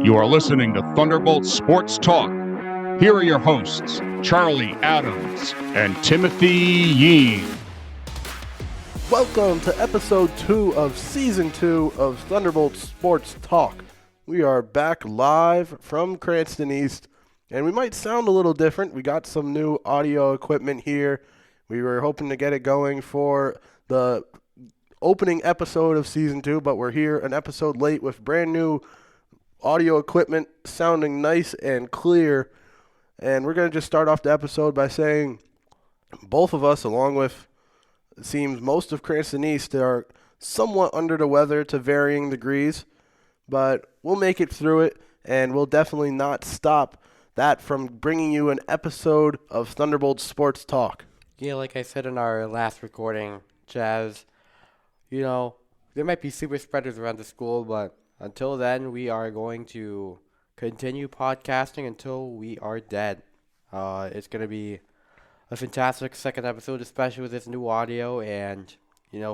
You are listening to Thunderbolt Sports Talk. Here are your hosts, Charlie Adams and Timothy Yeen. Welcome to episode 2 of season 2 of Thunderbolt Sports Talk. We are back live from Cranston East, and we might sound a little different. We got some new audio equipment here. We were hoping to get it going for the opening episode of season 2, but we're here an episode late with brand new audio equipment sounding nice and clear. And we're going to just start off the episode by saying both of us, along with it seems most of Cranston East, are somewhat under the weather to varying degrees, but we'll make it through it, and we'll definitely not stop that from bringing you an episode of Thunderbolt Sports Talk. Yeah, like I said in our last recording, Jazz, there might be super spreaders around the school, but until then, we are going to continue podcasting until we are dead. It's going to be a fantastic second episode, especially with this new audio, and,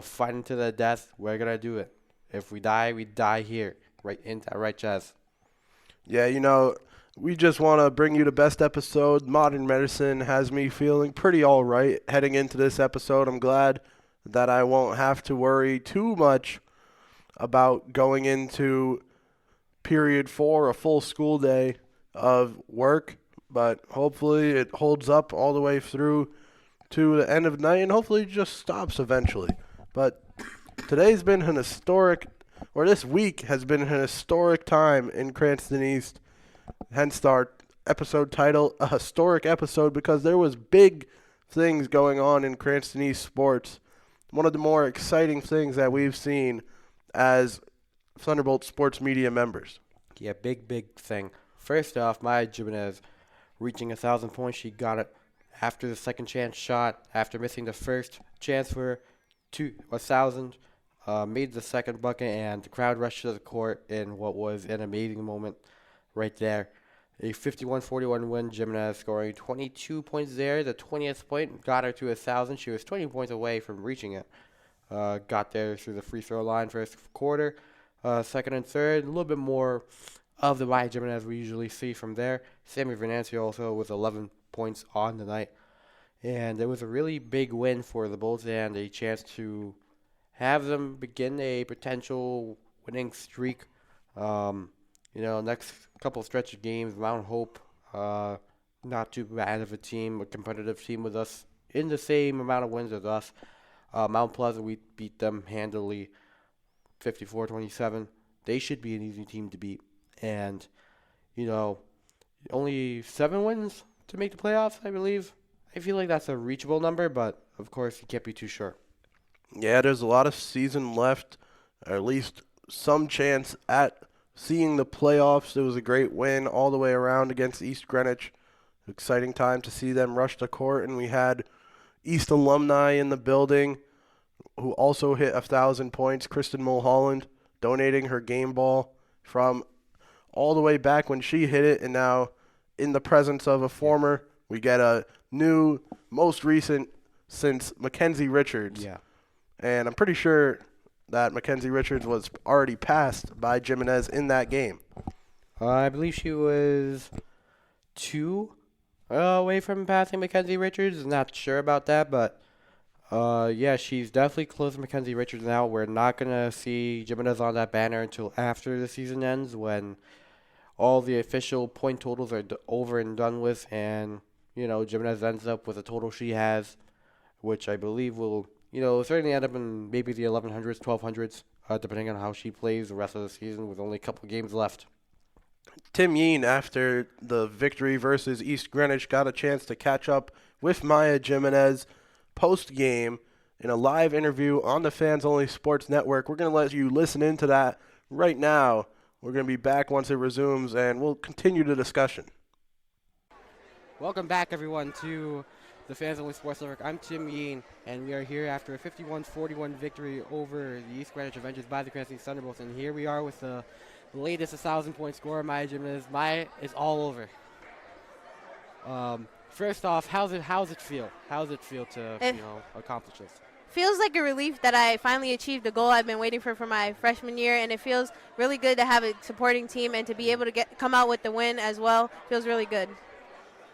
fighting to the death, we're going to do it. If we die, we die here. Right, Jazz? Yeah, we just want to bring you the best episode. Modern medicine has me feeling pretty all right heading into this episode. I'm glad that I won't have to worry too much about going into period 4, a full school day of work. But hopefully it holds up all the way through to the end of the night, and hopefully it just stops eventually. But today's been an historic, or this week has been an historic time in Cranston East. Hence our episode title, a historic episode, because there was big things going on in Cranston East sports. One of the more exciting things that we've seen as Thunderbolt Sports Media members. Yeah, big thing. First off, Mya Jiminez reaching 1,000 points. She got it after the second chance shot, after missing the first chance for 1,000. Made the second bucket, and the crowd rushed to the court in what was an amazing moment right there. A 51-41 win. Jimenez scoring 22 points there. The 20th point got her to 1,000. She was 20 points away from reaching it. Got there through the free throw line first quarter. Second and third, a little bit more of the Mya Jiminez we usually see from there. Sammy Venancio also with 11 points on the night. And it was a really big win for the Bulls and a chance to have them begin a potential winning streak. Next couple stretch of games, Mount Hope, not too bad of a team, a competitive team with us in the same amount of wins as us. Mount Pleasant, we beat them handily, 54-27. They should be an easy team to beat. And, only 7 wins to make the playoffs, I believe. I feel like that's a reachable number, but, of course, you can't be too sure. Yeah, there's a lot of season left, or at least some chance at seeing the playoffs. It was a great win all the way around against East Greenwich. Exciting time to see them rush the court, and we had East alumni in the building who also hit 1,000 points. Kristen Mulholland donating her game ball from all the way back when she hit it, and now in the presence of a former, we get a new, most recent since Mackenzie Richards. Yeah. And I'm pretty sure that Mackenzie Richards was already passed by Jimenez in that game. I believe she was 2 away from passing Mackenzie Richards. Not sure about that, but she's definitely close to Mackenzie Richards now. We're not going to see Jimenez on that banner until after the season ends, when all the official point totals are over and done with, and, Jimenez ends up with a total she has, which I believe will certainly end up in maybe the 1,100s, 1,200s, depending on how she plays the rest of the season with only a couple games left. Tim Yeen, after the victory versus East Greenwich, got a chance to catch up with Mya Jiminez post-game in a live interview on the Fans Only Sports Network. We're going to let you listen into that right now. We're going to be back once it resumes, and we'll continue the discussion. Welcome back, everyone, to the Fans Only Sports Network. I'm Tim Yeen, and we are here after a 51-41 victory over the East Greenwich Avengers by the Cranston East Thunderbolts. And here we are with the latest 1,000-point scorer, Mya Jiminez. Mya is all over. First off, how's it feel? How's it feel to accomplish this? Feels like a relief that I finally achieved the goal I've been waiting for my freshman year, and it feels really good to have a supporting team and to be able to come out with the win as well. Feels really good.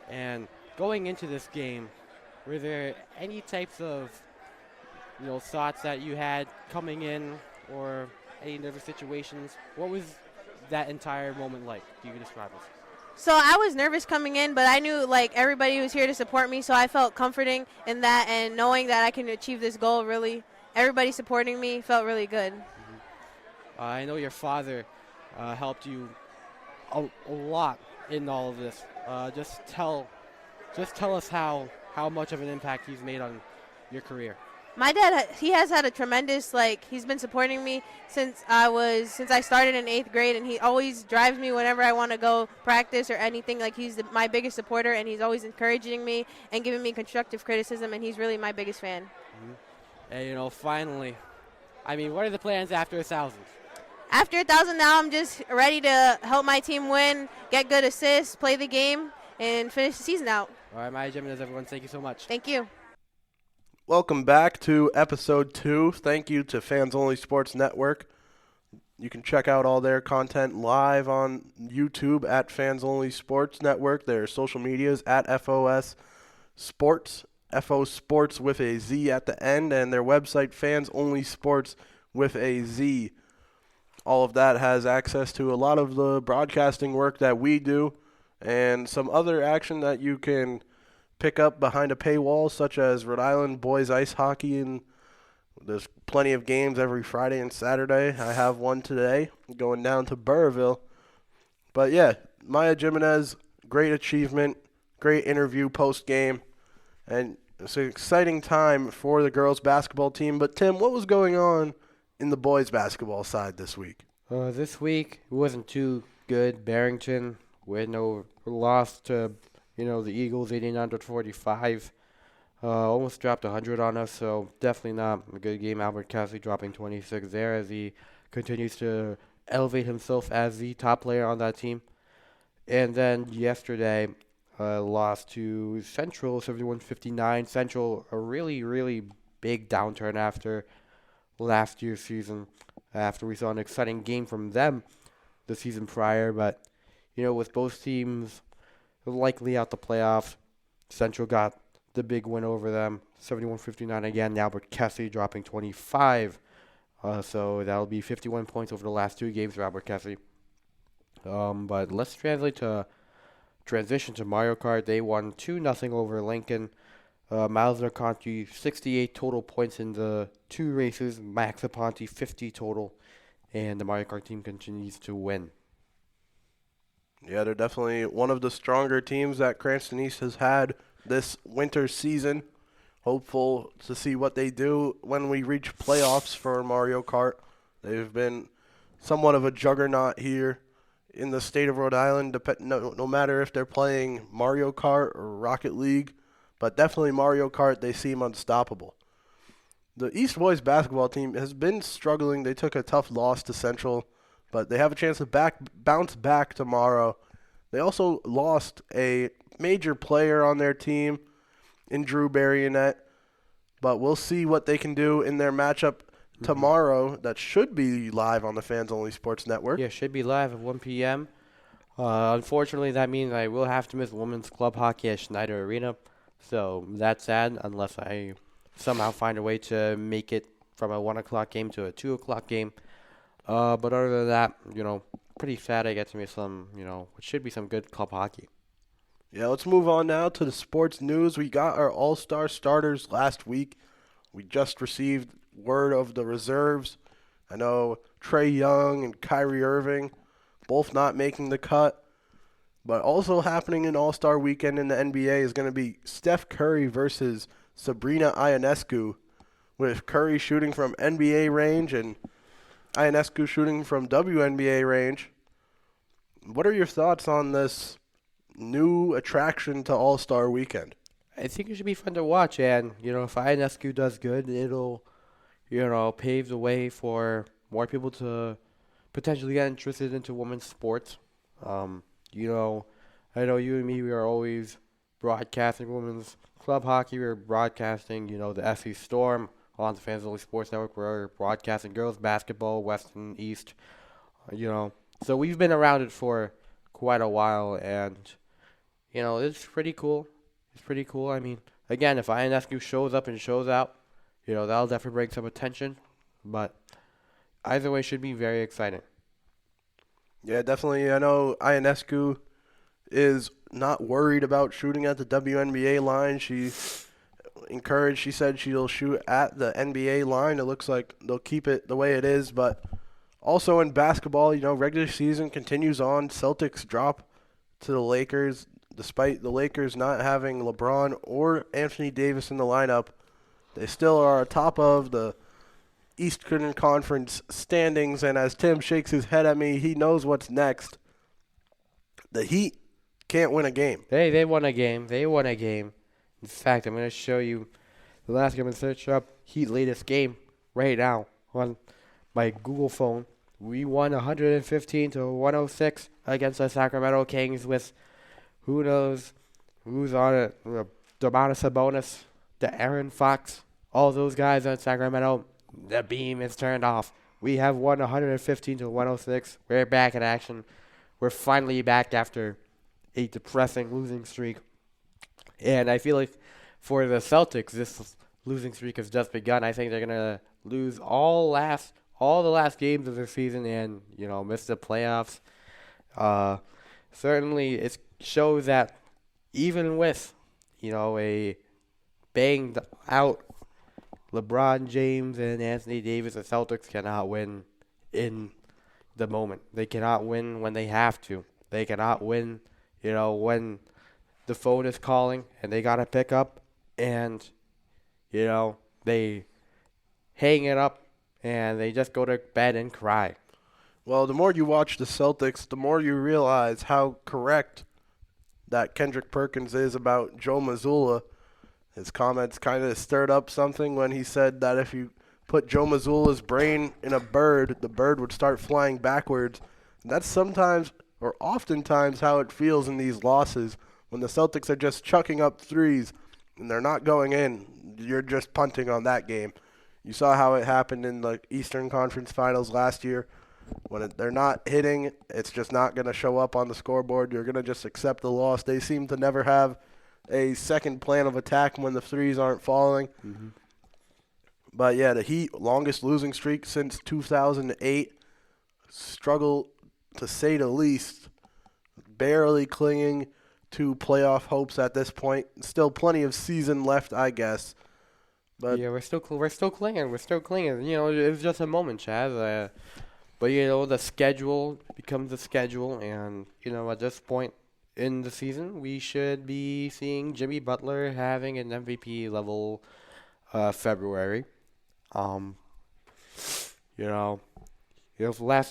And going into this game, were there any types of thoughts that you had coming in, or any nervous situations? What was that entire moment like? Do you describe it? So I was nervous coming in, but I knew like everybody was here to support me, so I felt comforting in that, and knowing that I can achieve this goal. Really, everybody supporting me felt really good. I know your father helped you a lot in all of this. Just tell us how much of an impact he's made on your career. My dad, he has had a tremendous, he's been supporting me since I started in 8th grade, and he always drives me whenever I want to go practice or anything. Like, he's my biggest supporter, and he's always encouraging me and giving me constructive criticism, and he's really my biggest fan. And, finally, what are the plans after 1,000? After 1,000 now, I'm just ready to help my team win, get good assists, play the game, and finish the season out. All right, Mya Jiminez, everyone, thank you so much. Thank you. Welcome back to episode 2. Thank you to Fans Only Sports Network. You can check out all their content live on YouTube at Fans Only Sports Network. Their social medias at FOS Sports, FO Sports with a Z at the end, and their website Fans Only Sports with a Z. All of that has access to a lot of the broadcasting work that we do and some other action that you can pick up behind a paywall, such as Rhode Island boys ice hockey, and there's plenty of games every Friday and Saturday. I have one today going down to Burrville. But yeah, Mya Jiminez, great achievement, great interview post-game, and it's an exciting time for the girls basketball team. But Tim, what was going on in the boys basketball side this week? This week it wasn't too good. Barrington, we had no loss to the Eagles, 89-45. Almost dropped 100 on us, so definitely not a good game. Albert Cassidy dropping 26 there as he continues to elevate himself as the top player on that team. And then yesterday, lost to Central, 71-59. Central, a really, really big downturn after last year's season, after we saw an exciting game from them the season prior. But, with both teams likely out the playoffs, Central got the big win over them, 71-59 again. Albert Cassidy dropping 25. So that'll be 51 points over the last 2 games for Albert Cassidy. But let's transition to Mario Kart. They won 2-0 over Lincoln. Miles Conti, 68 total points in the 2 races. Max Aponte, 50 total. And the Mario Kart team continues to win. Yeah, they're definitely one of the stronger teams that Cranston East has had this winter season. Hopeful to see what they do when we reach playoffs for Mario Kart. They've been somewhat of a juggernaut here in the state of Rhode Island, no matter if they're playing Mario Kart or Rocket League, but definitely Mario Kart, they seem unstoppable. The East Boys basketball team has been struggling. They took a tough loss to Central, but they have a chance to bounce back tomorrow. They also lost a major player on their team in Drew Barrionet, but we'll see what they can do in their matchup tomorrow. That should be live on the Fans Only Sports Network. Yeah, should be live at 1 p.m. Unfortunately, that means I will have to miss women's club hockey at Schneider Arena, so that's sad unless I somehow find a way to make it from a 1 o'clock game to a 2 o'clock game. But other than that, pretty sad I get to miss some, what should be some good club hockey. Yeah, let's move on now to the sports news. We got our all-star starters last week. We just received word of the reserves. I know Trey Young and Kyrie Irving both not making the cut. But also happening in All-Star Weekend in the NBA is going to be Steph Curry versus Sabrina Ionescu, with Curry shooting from NBA range and Ionescu shooting from WNBA range. What are your thoughts on this new attraction to All-Star Weekend? I think it should be fun to watch, and, if Ionescu does good, it'll, pave the way for more people to potentially get interested into women's sports. I know you and me, we are always broadcasting women's club hockey. We're broadcasting, the SC Storm on the Fans Only Sports Network. We're broadcasting girls basketball, West and East. So we've been around it for quite a while, and it's pretty cool. It's pretty cool. I mean, again, if INSQ shows up and shows out, that'll definitely bring some attention. But either way, should be very exciting. Yeah, definitely. I know Ionescu is not worried about shooting at the WNBA line. She said she'll shoot at the NBA line. It looks like they'll keep it the way it is. But also in basketball, regular season continues on. Celtics drop to the Lakers. Despite the Lakers not having LeBron or Anthony Davis in the lineup, they still are atop of the Eastern Conference standings. And as Tim shakes his head at me, he knows what's next. The Heat can't win a game. They won a game. In fact, I'm going to show you the last game and search up Heat latest game right now on my Google phone. We won 115 to 106 against the Sacramento Kings with who knows who's on it. Domantas Sabonis, De'Aaron Fox, all those guys on Sacramento. The beam is turned off. We have won 115 to 106. We're back in action. We're finally back after a depressing losing streak. And I feel like for the Celtics, this losing streak has just begun. I think they're going to lose all the last games of their season and, miss the playoffs. Certainly, it shows that even with, a banged out LeBron James and Anthony Davis, the Celtics cannot win in the moment. They cannot win when they have to. They cannot win, when the phone is calling and they got to pick up and, they hang it up and they just go to bed and cry. Well, the more you watch the Celtics, the more you realize how correct that Kendrick Perkins is about Joe Mazzulla. His comments kind of stirred up something when he said that if you put Joe Mazzulla's brain in a bird, the bird would start flying backwards. And that's sometimes or oftentimes how it feels in these losses when the Celtics are just chucking up threes and they're not going in. You're just punting on that game. You saw how it happened in the Eastern Conference Finals last year. When they're not hitting, it's just not going to show up on the scoreboard. You're going to just accept the loss. They seem to never have a second plan of attack when the threes aren't falling. Mm-hmm. But, yeah, the Heat, longest losing streak since 2008. Struggle, to say the least. Barely clinging to playoff hopes at this point. Still plenty of season left, I guess. But yeah, we're still clinging. It's just a moment, Chaz. But the schedule becomes the schedule, and at this point in the season, we should be seeing Jimmy Butler having an MVP level February. Last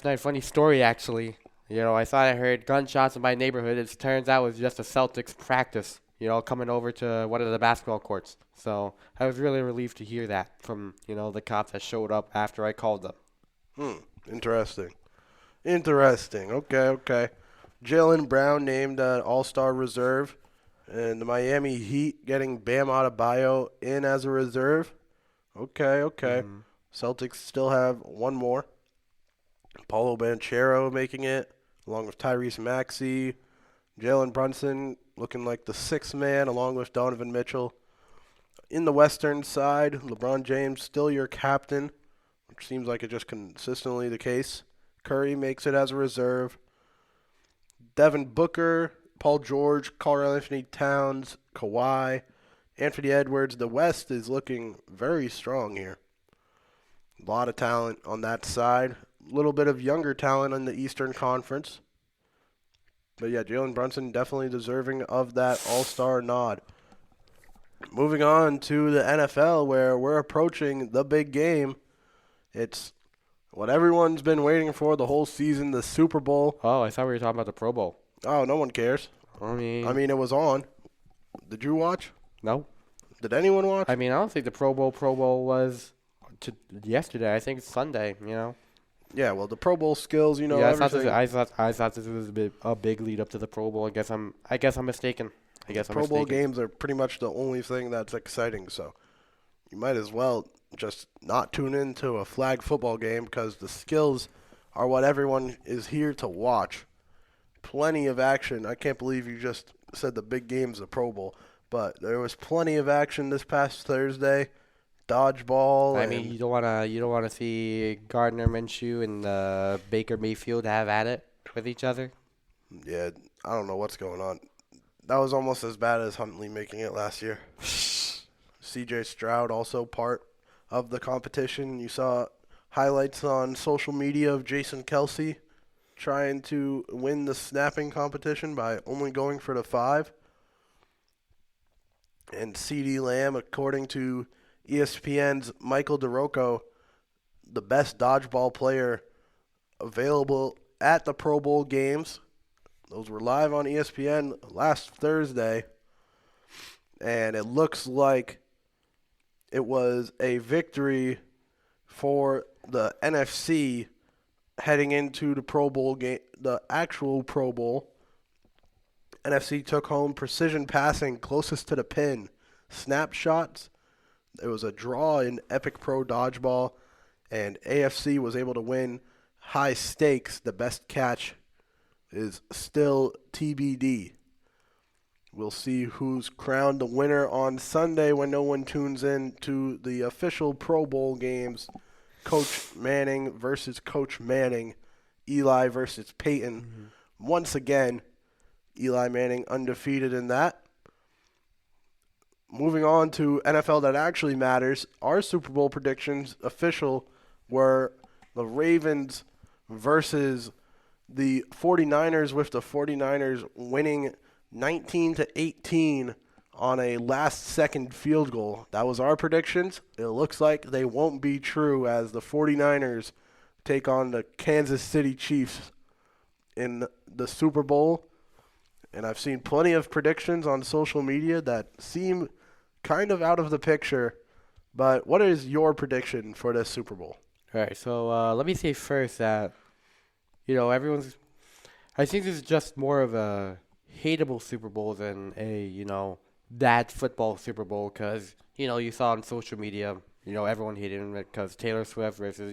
night, funny story actually. I thought I heard gunshots in my neighborhood. It turns out it was just a Celtics practice. Coming over to one of the basketball courts. So I was really relieved to hear that from the cops that showed up after I called them. Interesting. Okay. Jaylen Brown named an All-Star reserve, and the Miami Heat getting Bam Adebayo in as a reserve. Okay. Mm-hmm. Celtics still have one more. Paulo Banchero making it, along with Tyrese Maxey. Jalen Brunson looking like the sixth man, along with Donovan Mitchell. In the Western side, LeBron James still your captain, which seems like it's just consistently the case. Curry makes it as a reserve. Devin Booker, Paul George, Karl-Anthony Towns, Kawhi, Anthony Edwards. The West is looking very strong here. A lot of talent on that side. A little bit of younger talent in the Eastern Conference. But yeah, Jalen Brunson definitely deserving of that all-star nod. Moving on to the NFL, where we're approaching the big game. It's what everyone's been waiting for the whole season, the Super Bowl. Oh, I thought we were talking about the Pro Bowl. Oh, no one cares. I mean, it was on. Did you watch? No. Did anyone watch? I don't think the Pro Bowl was yesterday. I think it's Sunday, Yeah, well, the Pro Bowl skills, Yeah, everything. I thought this was a big lead up to the Pro Bowl. I guess I'm mistaken. Pro Bowl games are pretty much the only thing that's exciting, so you might as well just not tune into a flag football game because the skills are what everyone is here to watch. Plenty of action. I can't believe you just said the big game's the Pro Bowl, but there was plenty of action this past Thursday. Dodgeball. I mean, you don't wanna see Gardner Minshew and Baker Mayfield have at it with each other. Yeah, I don't know what's going on. That was almost as bad as Huntley making it last year. C.J. Stroud also part of the competition. You saw highlights on social media of Jason Kelsey trying to win the snapping competition by only going for the 5. And CeeDee Lamb, according to ESPN's Michael DeRocco, the best dodgeball player available at the Pro Bowl games. Those were live on ESPN last Thursday. And it looks like it was a victory for the NFC heading into the Pro Bowl game, the actual Pro Bowl. NFC took home precision passing closest to the pin. Snapshots. It was a draw in Epic Pro Dodgeball, and AFC was able to win high stakes. The best catch is still TBD. We'll see who's crowned the winner on Sunday when no one tunes in to the official Pro Bowl games. Coach Manning versus Coach Manning. Eli versus Peyton. Mm-hmm. Once again, Eli Manning undefeated in that. Moving on to NFL that actually matters, our Super Bowl predictions official were the Ravens versus the 49ers, with the 49ers winning 19-18 on a last-second field goal. That was our predictions. It looks like they won't be true as the 49ers take on the Kansas City Chiefs in the Super Bowl. And I've seen plenty of predictions on social media that seem kind of out of the picture. But what is your prediction for this Super Bowl? All right, so let me say first that, I think this is just more of a hateable Super Bowl than a, bad football Super Bowl because, you saw on social media, everyone hated him because Taylor Swift versus,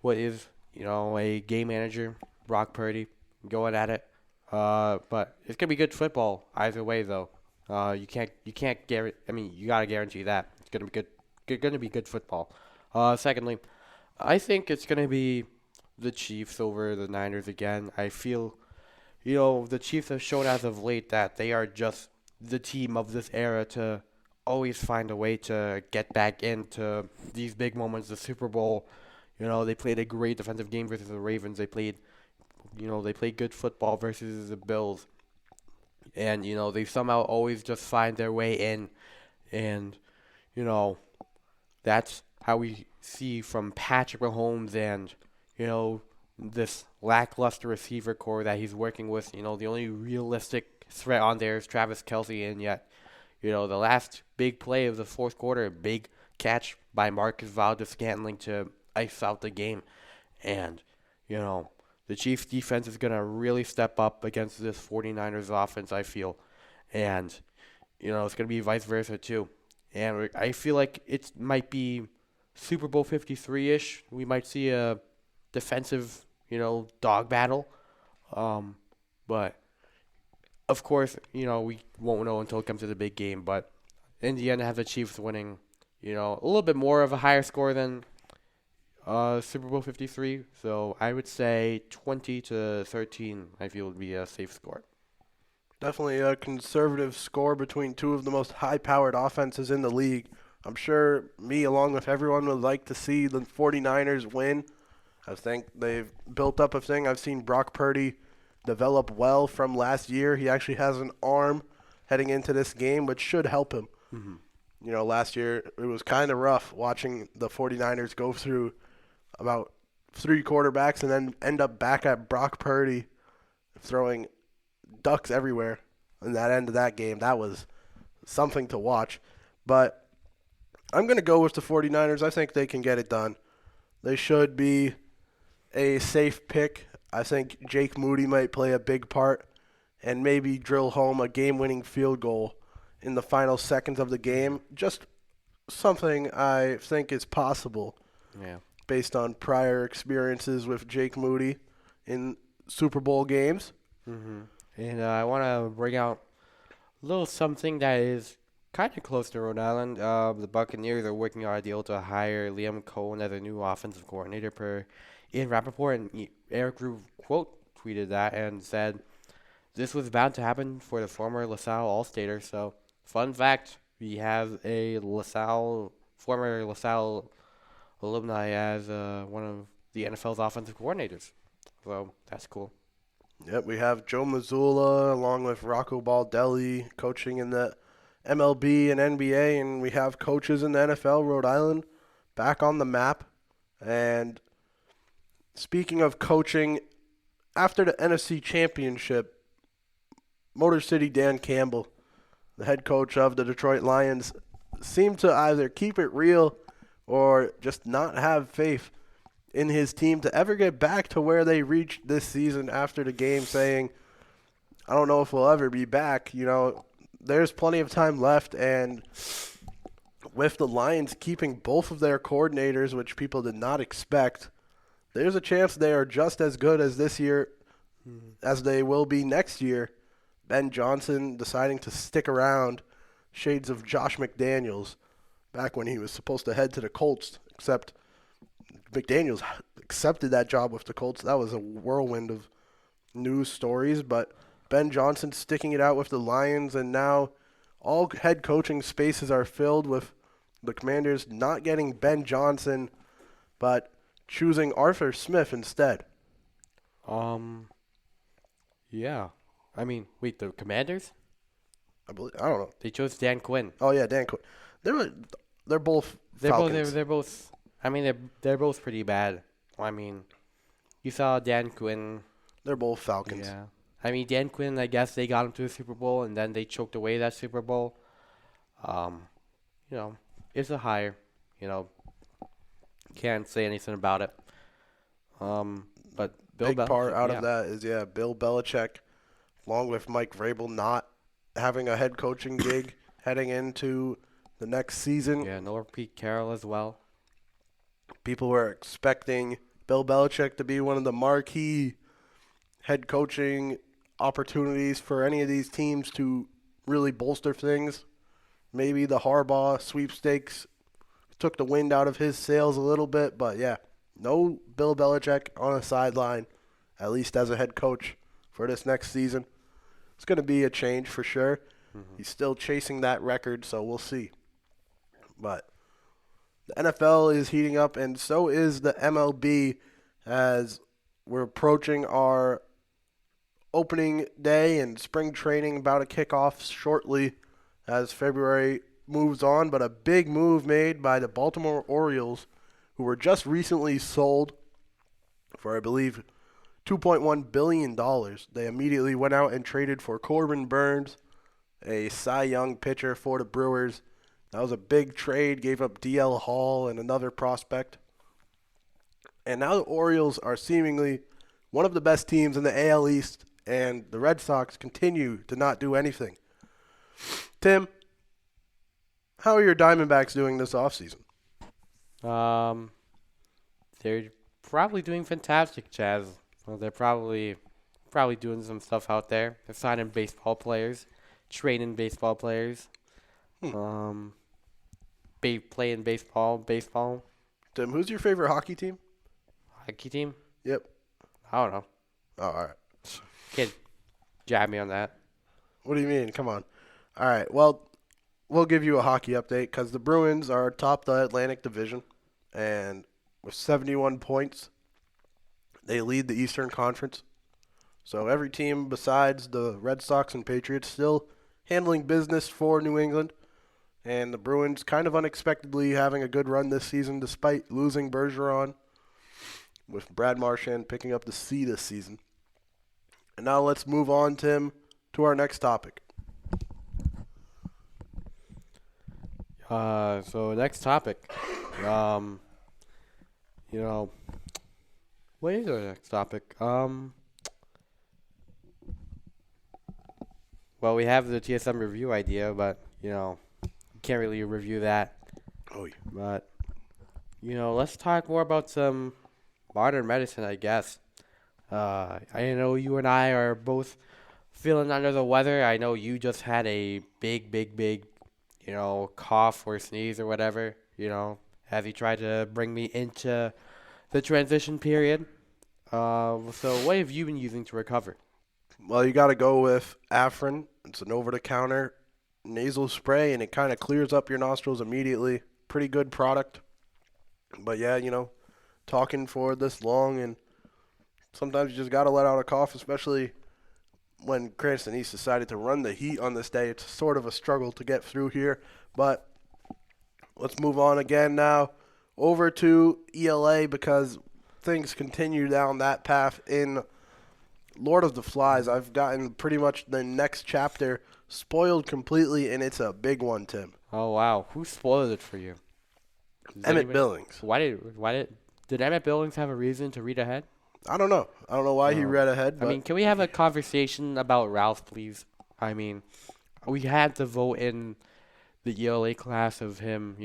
what is, a game manager, Brock Purdy, going at it. But it's gonna be good football either way, though. You can't guarantee. I mean, you gotta guarantee that it's gonna be good. Gonna be good football. Secondly, I think it's gonna be the Chiefs over the Niners again. I feel, the Chiefs have shown as of late that they are just the team of this era to always find a way to get back into these big moments. The Super Bowl, they played a great defensive game versus the Ravens. They played good football versus the Bills. And, they somehow always just find their way in. And, that's how we see from Patrick Mahomes and, this lackluster receiver core that he's working with. The only realistic threat on there is Travis Kelce. And yet, the last big play of the fourth quarter, a big catch by Marcus Valdes-Scantling to ice out the game. And, the Chiefs' defense is going to really step up against this 49ers offense, I feel. And, it's going to be vice versa, too. And I feel like it might be Super Bowl 53-ish. We might see a defensive, dog battle. But, of course, we won't know until it comes to the big game. But in the end, I have the Chiefs winning, a little bit more of a higher score than Super Bowl 53, so I would say 20-13. I feel would be a safe score. Definitely a conservative score between two of the most high-powered offenses in the league. I'm sure me, along with everyone, would like to see the 49ers win. I think they've built up a thing. I've seen Brock Purdy develop well from last year. He actually has an arm heading into this game, which should help him. Mm-hmm. Last year it was kind of rough watching the 49ers go through about 3 quarterbacks and then end up back at Brock Purdy throwing ducks everywhere in that end of that game. That was something to watch. But I'm going to go with the 49ers. I think they can get it done. They should be a safe pick. I think Jake Moody might play a big part and maybe drill home a game-winning field goal in the final seconds of the game. Just something I think is possible Yeah. based on prior experiences with Jake Moody in Super Bowl games. And I want to bring out a little something that is kind of close to Rhode Island. The Buccaneers are working on a deal to hire Liam Cohen as a new offensive coordinator per Ian Rappaport. And Eric Rue quote tweeted that and said, "This was bound to happen for the former LaSalle All-Stater." So, fun fact, we have a former LaSalle alumni as one of the NFL's offensive coordinators. So, that's cool. Yep, we have Joe Mazzulla along with Rocco Baldelli coaching in the MLB and NBA, and we have coaches in the NFL, Rhode Island, back on the map. And speaking of coaching, after the NFC Championship, Motor City Dan Campbell, the head coach of the Detroit Lions, seemed to either keep it real or just not have faith in his team to ever get back to where they reached this season after the game, saying, I don't know if we'll ever be back. There's plenty of time left, and with the Lions keeping both of their coordinators, which people did not expect, there's a chance they are just as good as this year as they will be next year. Ben Johnson deciding to stick around, shades of Josh McDaniels, back when he was supposed to head to the Colts, except McDaniels accepted that job with the Colts. That was a whirlwind of news stories, but Ben Johnson sticking it out with the Lions, and now all head coaching spaces are filled with the Commanders not getting Ben Johnson, but choosing Arthur Smith instead. Yeah. I mean, wait, the Commanders? I don't know. They chose Dan Quinn. Oh yeah, Dan Quinn. They're both Falcons. They're both. I mean, they're both pretty bad. I mean, you saw Dan Quinn. They're both Falcons. Yeah. I mean, Dan Quinn, I guess they got him to the Super Bowl, and then they choked away that Super Bowl. It's a hire. Can't say anything about it. But Bill Big part Belichick, out yeah. of that is, Bill Belichick, along with Mike Vrabel, not having a head coaching gig heading into the next season. Yeah, no Pete Carroll as well. People were expecting Bill Belichick to be one of the marquee head coaching opportunities for any of these teams to really bolster things. Maybe the Harbaugh sweepstakes took the wind out of his sails a little bit, but yeah, no Bill Belichick on a sideline, at least as a head coach for this next season. It's going to be a change for sure. He's still chasing that record, so we'll see. But the NFL is heating up, and so is the MLB, as we're approaching our opening day and spring training about to kick off shortly as February moves on. But a big move made by the Baltimore Orioles, who were just recently sold for, I believe, $2.1 billion. They immediately went out and traded for Corbin Burns, a Cy Young pitcher for the Brewers. That was a big trade, gave up DL Hall and another prospect. And now the Orioles are seemingly one of the best teams in the AL East, and the Red Sox continue to not do anything. Tim, how are your Diamondbacks doing this offseason? They're probably doing fantastic, Chaz. Well, they're probably doing some stuff out there. They're signing baseball players, training baseball players, playing baseball. Tim, who's your favorite hockey team? Hockey team? Yep. I don't know. Oh, all right. Can't jab me on that. What do you mean? Come on. All right. Well, we'll give you a hockey update because the Bruins are atop the Atlantic Division, and with 71 points, they lead the Eastern Conference. So every team besides the Red Sox and Patriots still handling business for New England. And the Bruins kind of unexpectedly having a good run this season despite losing Bergeron, with Brad Marchand picking up the C this season. And now let's move on, Tim, to our next topic. So next topic. What is our next topic? Well, we have the TSM review idea, but, you can't really review that Oh, yeah. But, let's talk more about some modern medicine, I guess. I know you and I are both feeling under the weather. I know you just had a big, big, big, cough or sneeze or whatever, as you tried to bring me into the transition period. So what have you been using to recover? Well, you got to go with Afrin. It's an over-the-counter nasal spray, and it kind of clears up your nostrils immediately. Pretty good product. But yeah, talking for this long, and sometimes you just got to let out a cough, especially when Cranston East decided to run the heat on this day. It's sort of a struggle to get through here. But let's move on again now over to ELA because things continue down that path in Lord of the Flies. I've gotten pretty much the next chapter spoiled completely, and it's a big one, Tim. Oh wow, who spoiled it for you? Emmett Billings. Did Emmett Billings have a reason to read ahead? I don't know. I don't know why he read ahead. But Can we have a conversation about Ralph, please? We had to vote in the ELA class of him,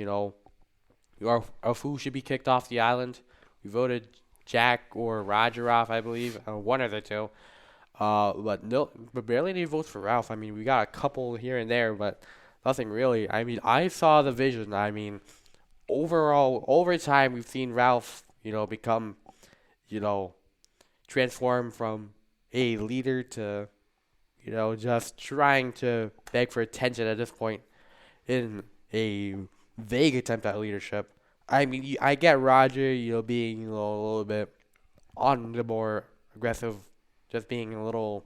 of who should be kicked off the island. We voted Jack or Roger off, I believe, one of the two. But barely any votes for Ralph. We got a couple here and there, but nothing really. I saw the vision. Overall, over time, we've seen Ralph, become, transform from a leader to, just trying to beg for attention at this point in a vague attempt at leadership. I get Roger, being a little bit on the more aggressive, just being a little,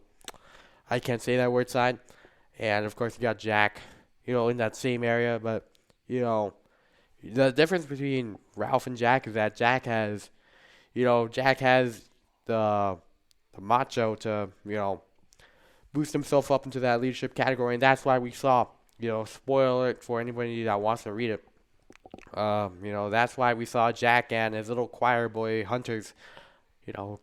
I can't say that word side. And, of course, you got Jack, in that same area. But, the difference between Ralph and Jack is that Jack has the macho to, boost himself up into that leadership category. And that's why we saw, spoiler it for anybody that wants to read it. That's why we saw Jack and his little choir boy Hunters,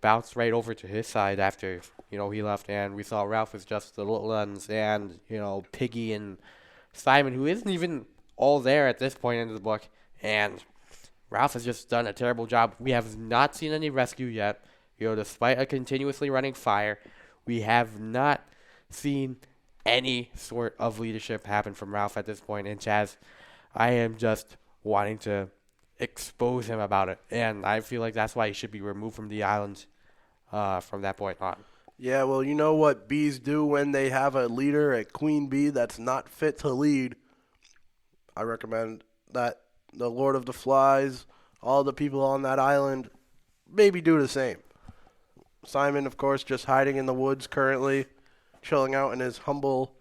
bounce right over to his side after, he left. And we saw Ralph as just the little ones and, Piggy and Simon, who isn't even all there at this point in the book. And Ralph has just done a terrible job. We have not seen any rescue yet. Despite a continuously running fire, we have not seen any sort of leadership happen from Ralph at this point. And Chaz, I am just wanting to expose him about it. And I feel like that's why he should be removed from the island from that point on. Yeah, well, you know what bees do when they have a leader, a queen bee that's not fit to lead. I recommend that the Lord of the Flies, all the people on that island, maybe do the same. Simon, of course, just hiding in the woods currently, chilling out in his humble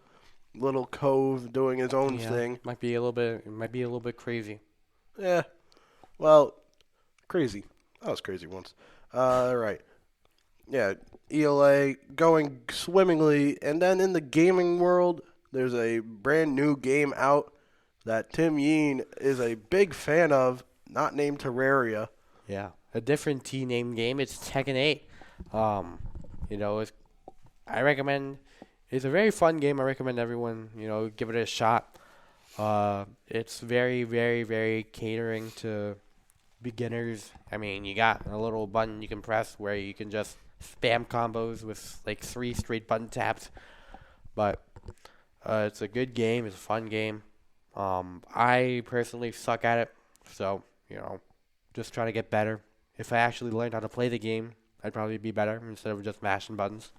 little cove, doing his own thing. Might be a little bit crazy. Yeah. Well, crazy. I was crazy once. Right. Yeah, ELA going swimmingly. And then in the gaming world, there's a brand new game out that Tim Yeen is a big fan of, not named Terraria. Yeah, a different T-named game. It's Tekken 8. I recommend. It's a very fun game. I recommend everyone, give it a shot. It's very, very, very catering to beginners. You got a little button you can press where you can just spam combos with like 3 straight button taps. But it's a good game. It's a fun game. I personally suck at it, so just trying to get better. If I actually learned how to play the game, I'd probably be better instead of just mashing buttons.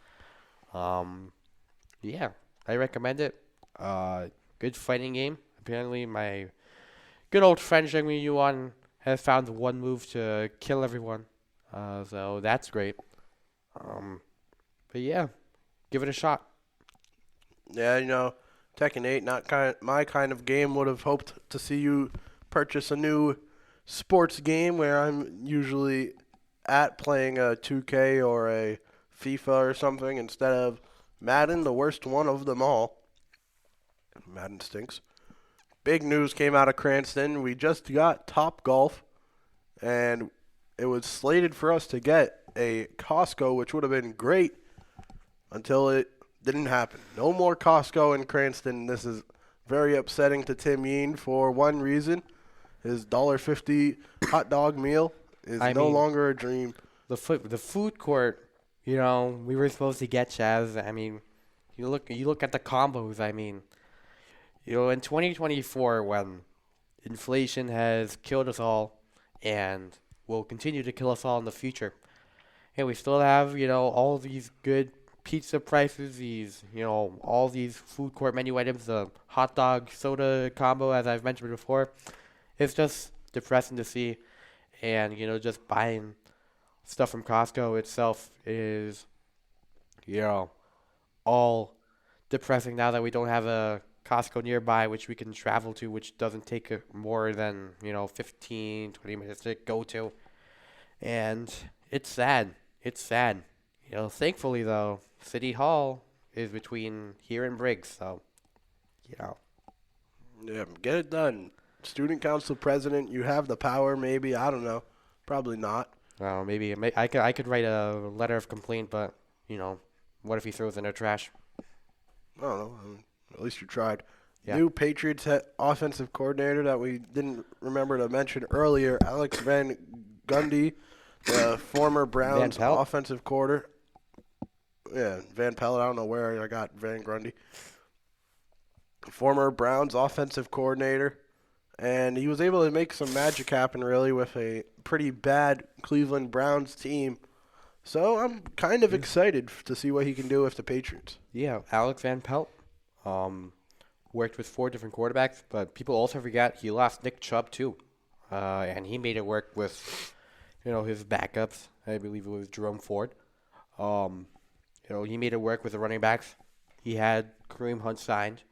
Yeah, I recommend it. Good fighting game. Apparently, my good old friend Jung Yuan has found one move to kill everyone. So that's great. But yeah, give it a shot. Yeah, Tekken 8, my kind of game. Would have hoped to see you purchase a new sports game where I'm usually at playing a 2K or a FIFA or something instead of Madden, the worst one of them all. Madden stinks. Big news came out of Cranston. We just got Top Golf, and it was slated for us to get a Costco, which would have been great until it didn't happen. No more Costco in Cranston. This is very upsetting to Tim Yeen for one reason. His $1.50 hot dog meal is no longer a dream. The food court, we were supposed to get Chaz. I mean, you look at the combos. I mean, in 2024, when inflation has killed us all and will continue to kill us all in the future, and we still have all these good pizza prices, all these food court menu items, the hot dog soda combo, as I've mentioned before. It's just depressing to see, and just buying stuff from Costco itself is all depressing now that we don't have a Costco nearby which we can travel to, which doesn't take more than 15-20 minutes to go to, and it's sad. Thankfully though, City Hall is between here and Briggs, so yeah, get it done. Student council president, you have the power. Maybe, I don't know, probably not. Maybe I could write a letter of complaint, but what if he throws in the trash? I don't know. At least you tried. Yeah. New Patriots offensive coordinator that we didn't remember to mention earlier, Alex Van Gundy, the former Browns offensive coordinator. Yeah, Van Pelt. I don't know where I got Van Grundy. Former Browns offensive coordinator. And he was able to make some magic happen, really, with a pretty bad Cleveland Browns team. So I'm kind of excited to see what he can do with the Patriots. Yeah, Alex Van Pelt worked with 4 different quarterbacks, but people also forget he lost Nick Chubb, too. And he made it work with, his backups. I believe it was Jerome Ford. He made it work with the running backs. He had Kareem Hunt signed.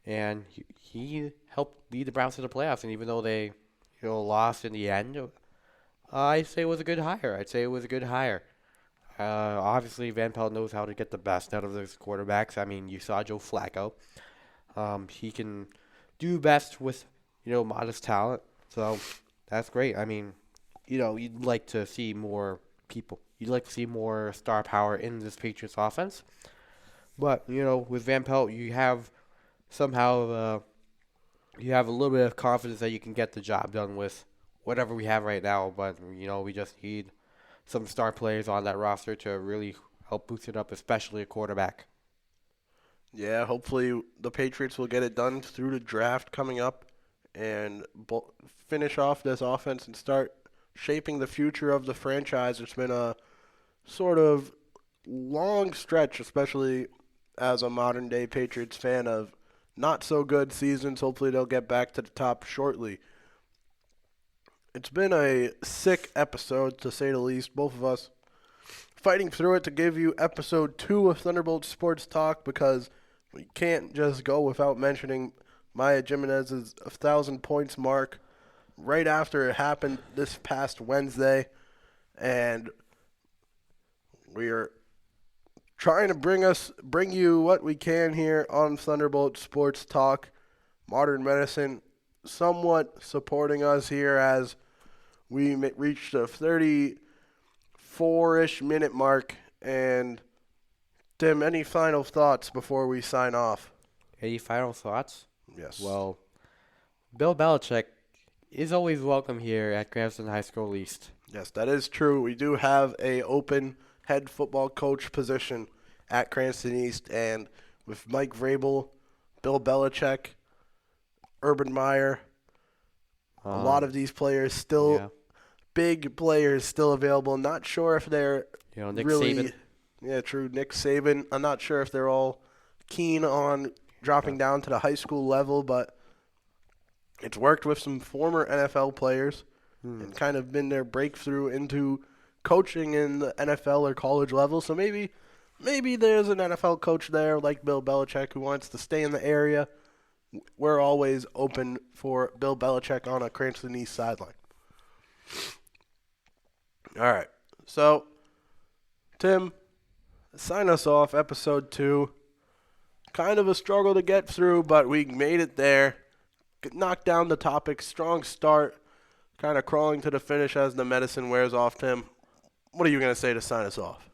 And he helped lead the Browns to the playoffs. And even though they, lost in the end, I'd say it was a good hire. Obviously, Van Pelt knows how to get the best out of those quarterbacks. I mean, you saw Joe Flacco. He can do best with, modest talent. So that's great. I mean, you'd like to see more people. You'd like to see more star power in this Patriots offense. But, with Van Pelt, you have somehow you have a little bit of confidence that you can get the job done with whatever we have right now. But, we just need some star players on that roster to really help boost it up, especially a quarterback. Yeah, hopefully the Patriots will get it done through the draft coming up and finish off this offense and start shaping the future of the franchise. It's been a sort of long stretch, especially as a modern-day Patriots fan, of not-so-good seasons. Hopefully they'll get back to the top shortly. It's been a sick episode, to say the least. Both of us fighting through it to give you episode 2 of Thunderbolt Sports Talk, because we can't just go without mentioning Mya Jiminez's 1,000 points mark right after it happened this past Wednesday. And we are trying to bring you what we can here on Thunderbolt Sports Talk. Modern Medicine somewhat supporting us here as we reached the 34-ish minute mark. And Tim, any final thoughts before we sign off? Any final thoughts? Yes. Well, Bill Belichick is always welcome here at Cranston High School East. Yes, that is true. We do have a open head football coach position at Cranston East, and with Mike Vrabel, Bill Belichick, Urban Meyer, a lot of these players still, big players still available. Not sure if they're Nick really, Saban. Yeah, true. Nick Saban. I'm not sure if they're all keen on dropping down to the high school level, but it's worked with some former NFL players and kind of been their breakthrough into coaching in the NFL or college level. So maybe there's an NFL coach there like Bill Belichick who wants to stay in the area. We're always open for Bill Belichick on a Cranston East sideline. All right. So, Tim, sign us off, episode 2. Kind of a struggle to get through, but we made it there. Knocked down the topic. Strong start. Kind of crawling to the finish as the medicine wears off, Tim. What are you going to say to sign us off?